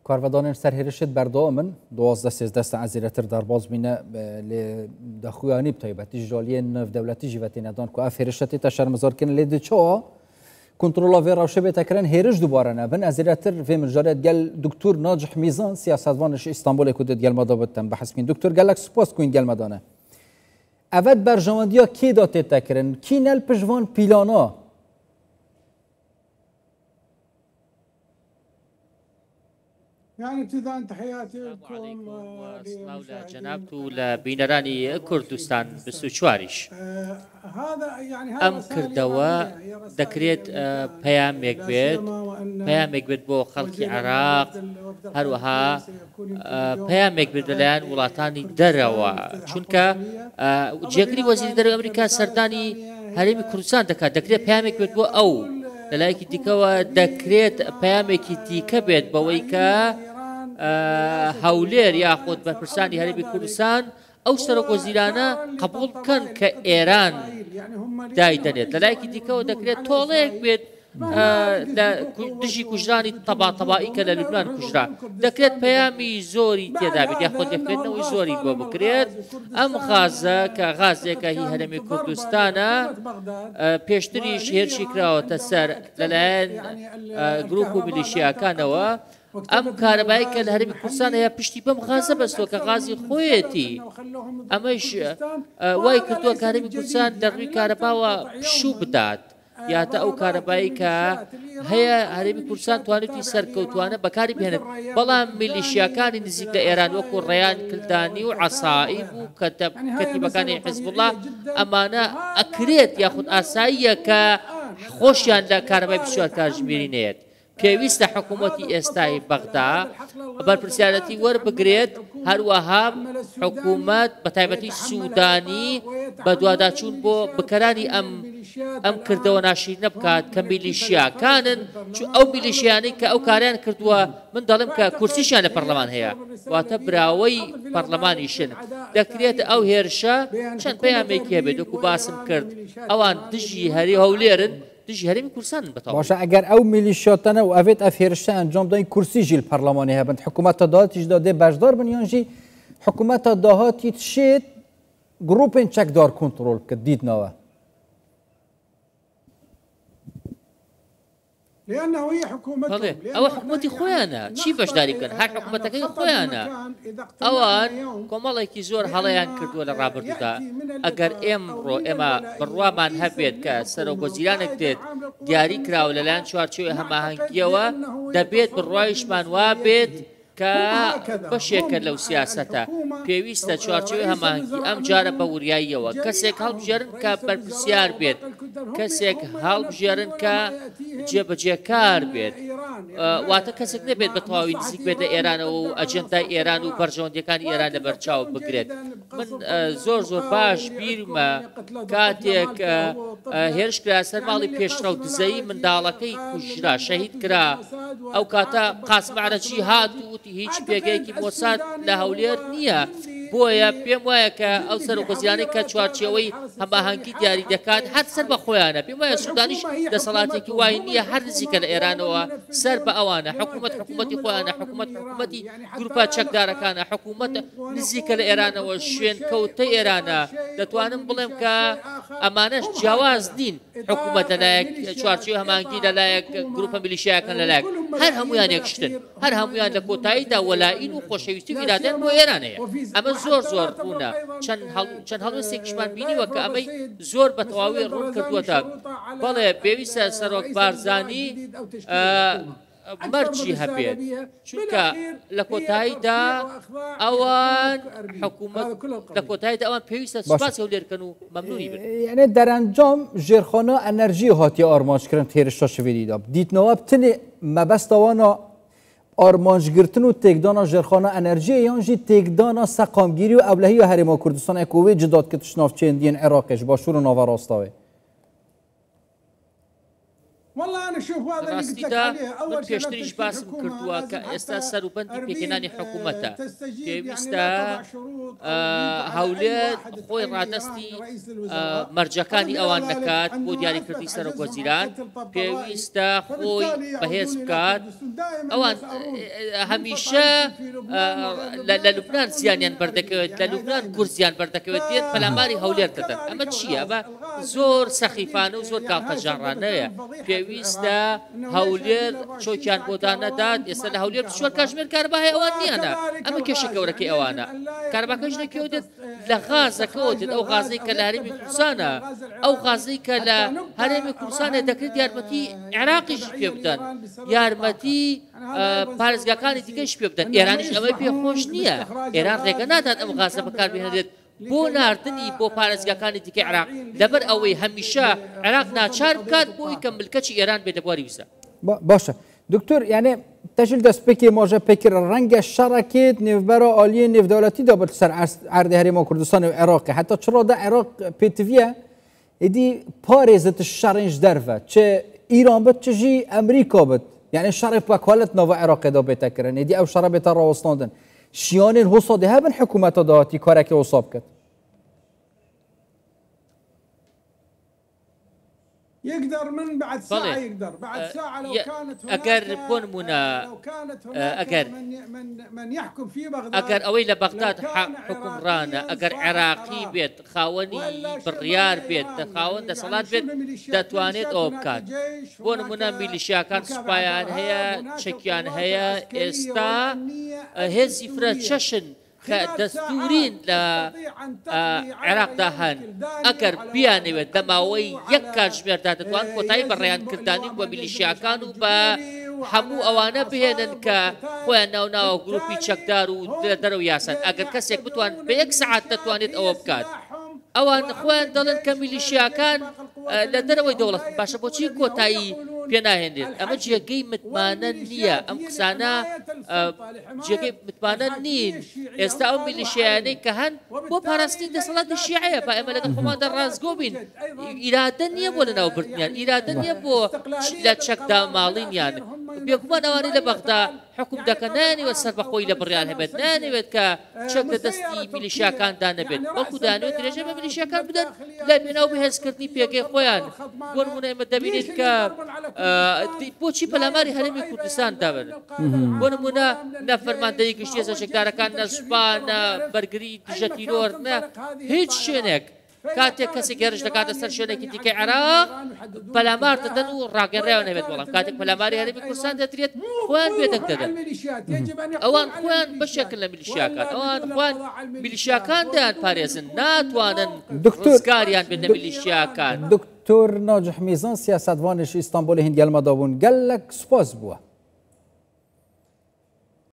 کارودان سرهرشت بردامن 12-13 ساعت زیرتر در باز بینه لدخویانی بتایبتی جالی نف دولتی جوتی ندان که اف هرشتی تشر مزار کنه لید چه کنترل وی روشه بتکرن هرش دوباره نبن از زیرتر فی مجارت گل دکتر ناجح میزان سیاستوانش استانبول کودت گل مدابتن بحث کن دکتر گلک سپاس کن گل مدانه اول برجامندیا کی داته تکرن کی نل پجوان پیلانا يعني ابتداء تحياتي لكم جنابتو لبينراني كردستان بسوچواريش هذا يعني ام كردوا دكريت بيامك بيت بو خلق عراق هروها بيامك بدلان ولاتاني دروا چونكا جيكري وزير در امريكا سرداني هرمي كردستان دكريت بيامك بيت بو او لایکی دیکەوە دەکرێت پەیامێکی دیکە بێت بەوەی کە هەولێر یاخود بەرپرسانی هەرێمی کوردستان ئەو سەرۆکوەزیرانە قبوڵ بکەن کە ئێران دایدەنێت لەلایەکی دیکەوە دەکرێت تۆڵەیەک بێت دژی کوژرانی تەباتەبائی کە لە لوبنان کوژرا دەکرێت پەیامی زۆری تێدا بێت یاخود دەکرێتنەوەی زۆری بۆ بکرێت ئەم غازە کە غازێکە هی هەرێمی کوردستانە پێشتریش هێرشی کراوەتە سەر لەلایەن گروپ و میلیشیاکانەوە ئەم کارەبایی کە لە هەرێمی کوردستان هەیە پشتی بەم غازە بەستۆ کە غازی خۆیەتی ئەمەش وای کردووە کە هەرێمی کوردستان دەڕووی کارەباوە پشوو بدات یاتە ئەو کارەبایی کە هەیە هەرێمی کوردستان توانێتی سەرکەوتوانە بەکاری بهێنێت بەڵام میلیشیاکانی نزیک لە ئێران وەکو ڕێیان کلدانی و عەسائیب و کەتیبەکانی حیزبوڵڵا ئەمانە ئەکرێت یاخود ئاساییە کە خۆشیان لە کارەبای بسیار کاتژمێرینەیەت پێویستە حکوومەتی ئێستای بەغدا بەرپرسیارەتی وەربگرێت هەروەها حکوومەت بە تایبەتی سوودانی بە دوواداچوون بۆ بکەرانی ئەم کردەوە ناشرینە بکات کە میلیشیاکانن ئەو میلیشیانەی کە ئەو کاریان کردووە من دەڵێم کە کورسیشیان لە پەرلەمان هەیە واتە براوەی پەرلەمانیشن دەکرێت ئەو هێرشە چەند پەیامێکی هەبێت وەکو باسم کرد ئەوان دژی هەری هەولێرن دژی هەرێمی کوردستان بەتەواو باشە ئەگەر ئەو میلیشیاتانە و ئەوێت ئەف هێرشە ئەنجام داین کورسیژی لە پەرلەمانی هەبن حکوومەتە داهاتیش دادێ بەشدار بن یانژی حکوومەتە داهاتی تشێت گروپên چەکدار کۆنتڕۆل بکە دیتنەوە لأنه هي حكومتهم ئەوە حکوومەتی خۆیانە چی بەشداری بکەن هەر حکوومەتەکەی خۆیانە ئەوان کۆمەڵێکی زۆر هەڵەیان کردووە لە ڕابردوودا ئەگەر ئێمڕۆ ئێمە بڕوامان هەبێت کە سەرۆکوەزیرانێک دێت دیاری کراوە لەلایەن چوارچێوەی هەماهەنگیەوە دەبێت بڕوایشمان وا بێت کە بەشێکە لەو سیاسەتە پێویستە چوارچێوەی هەماهەنگی ئەم جارە بە وریاییەوە کەسێک هەڵبژێرن کە بەرپرسیار بێت کەسێک هەڵبژێرن کە جێبەجێکار بێت واتە کەسێک نەبێت بە تەواوی نزیک بێتە ئێرانەوە و ئەجەندای ئێران و بەرژەوەندەکانی ئێران لە بەرچاو بگرێت من زۆر باش بیرمە کاتێک هێرش کرا سەر ماڵی پێشڕەو دزەی منداڵەکەی کوژرا شەهید کرا ئەو کاتە قاسم عەرەجی هات و هیچ پێگەیەکی مۆساد لە هەولێر نییە بۆیە پێم وایە کە ئەو سەرۆکوەزیرانەی کە چوارچێوەی هەماهەنگی دیاری دەکات هەر سەر بە خۆیانە پێم وایە سوودانیش دەسەڵاتێکی وای نییە هەر نزیکە لە ئێرانەوە سەر بە ئەوانە حکوومەتی خۆیانە حکوومەتی گروپا چەکدارەکانە حکوومەت نزیکە لە ئێرانەوە شوێن کەوتەی ئێرانە دەتوانم بڵێم کە ئەمانەش جیاواز نین حکوومەت لەلایەک چوارچێوەی هەماهەنگی لەلایەک گروپە میلیشیاکان لەلایەک هەر هەمویان یەکشتن هەر هەمویان لە کۆتاییدا وەلائین و خۆشەویستی و ئیرادەیان بۆ ئێرانەیە ئەمە زۆر ڕوونە چەند هەڵوێستێکیشمان بینیوە کە ئەمەی زۆر بە تەواوی ڕوون کردووەتە بەڵێ پێویستە سەرۆک بارزانی مەرجی هەبێت چونکە لە کۆتاییدا ئەوان حکوومەت لە کۆتاییدا ئەوان پێویستە سوپاسی هەولێرکەن و مەمنونی بن یعنی دەرەنجام ژێرخانە ئەنەرژی هاتی ئارمانجکردن هێرشە شوێنیدا دیتنەوە بتنێ مەبەستەوانە ئارمانجگرتن و تێکدانا ژێرخانە ئەنەرژیە یانژی تێکدانا سەقامگیری و ئەولەهی و هەرێما کوردستان ئەکۆوێ جدادکردنش ناوچەیەندیان عێراقیش باشوور و ناوەڕاستاوێ والله انا شوف هذا اللي قلت لك ڕاستیدا عليه من اول شيء پێشتریش باسم کردووە کە ئێستا سەروبەندی پێکهێنانی حکوومەتە پێویستە هەولێر خۆی ڕادستی مەرجەکانی ئەوان دەکات بۆ دیاریکردنی سەرۆکوەزیران پێویستە خۆی بەهێز بکات ئەوان هەمیشە لە لوبنان زیانیان بەردەکەوێت لە لوبنان کورسیان بەردەکەوێت دێت پەلاماری هەولێر دەدەن ئەمە چییە بە زۆر سەخیفانە و زۆر کاڵتەجارانەیە پێویستە هەولێر چۆکیان بۆ دانەدات ئێستا لە هەولێر چوار کاتژمێر کارەبای ئەوان نییانە ئەمە کێشە گەورەکەی ئەوانە کارەباکەش لەکوێ دێت لە غازەکەەوە دێت ئەو غازەی کە لە هەرێمی کوردستانە ئەو غازەی کە لە هەرێمی کوردستانە دەکرێت یارمەتی عێراقیش پێ بدەن یارمەتی پارێزگاکانی دیکەش پێ بدەن ئێرانیش ئەوەی پێخۆش نییە ئێران ڕێگە نادات ئەم غازە بەکاربهێنێت بۆ ناردنی بۆ پارێزگاکانی دیکەی عێراق لەبەر ئەوەی هەمیشە عێراق ناچار بکات بۆی کە ملکەچی ئێران بێتە بواری ویزە باشە دکتۆر یعنی تەجل دەستپێکی مۆژە پێکرە ڕەنگە شەڕەکێت نێوبەرە ئالیە نێودەوڵەتی دەبێت سەر ئاردی هەرێمە کوردستان و عێراقی حتا چڕۆدا عێراق پێتڤە ئیدی پارێزت شەڕێنج دەرڤە چه ئیران بێت چژی ئەمریکا بێت یعنی شەڕێ پاکوالت نۆڤە عێراقیدا بێتەکردن ئیدی ئەو شەڕە بێتە ڕاوەستاندن شیانên هۆسادی هەبن حکوومەتە داهاتی کارێکی وەسا بکات يقدر من بعد ساعة يقدر بعد ساعة لو كانت هناك بون منا لو كانت هناك من يحكم في بغداد أجر أوي لبغداد حكم رانا أجر عراقي بيت خاوني بريار بيت خاون ده صلاة بيت دتوانيت أوبكات بون منا ميليشيا كان سبايان هي تشكيان هي استا هزي فرد ششن كدستورين لعراق داهن أكر بيانويت دماوي يكار جمير دادتوان كوتاي بريان كرداني وميليشياكان وبحمو أوانا بهنن كخوان ناو جروبي تشكدار ودرو ياسن أكر كسيك بتوان بيك ساعات تتوانيت أو بكات ئەوان خۆیان دەڵێن کە میلیشیاکان لە دەرەوەی دەوڵەت باشە بۆچی کۆتایی پێ ناهێنرێت ئەمە جێگەی متمانە نییە ئەم قسانە جێگەی متمانە نین ئێستا ئەو میلیشیانەی کە هەن بۆ پاراستنی دەسەڵاتی شیعەیە با ئێمە لەگەڵ خۆماندا ڕازگۆ بین ئیرادە نییە بۆ لەناوبردنیان ئیرادە نییە بۆ لە چەکدا ماڵینیان بێگومان ئەوانەی لە بەغدا حکوم دەکەن نانەوێت سەر بەخۆی لە بڕیان هەبێت نانەوێت کە چەک لە دەستی میلیشیاکاندا نەبێت بەڵکو دانەوێت درێژە بە میلیشیاکان بدەن لە پێناو بەهێزکردنی پێگەی خۆیان بۆ نمونە ئێمە دەبینێت کە بۆچی پەلاماری هەرێمی کوردستان دابن بۆ نمونە نە فەرماندەیی گشتی هێزەشێکدارەکان نە سوپا نە بەرگری دژە تیرۆر نە هیچ شوێنێک کاتێک کەسێک گەرش دەکاتە سەر شوێنێکی دیکەی عێراق پەلامار دەدەن و ڕاگەڕێەوە نەبێت بەڵام کاتێک پەلاماری هەرێمی کوردستان دەدرێت خۆیان بێدەک دەدەن ئەوان خۆیان بەشێکن لە میلیشیاکان ئەوان خۆیان میلیشیاکان دەیان پارێزن ناتوانن ڕزگاریان بێت لە میلیشیاکان دکتۆر ناجح میزان سیاسەتوانێکی ئیستانبولی هەنگێڵمەدا بوون گەلک سوپاس بووە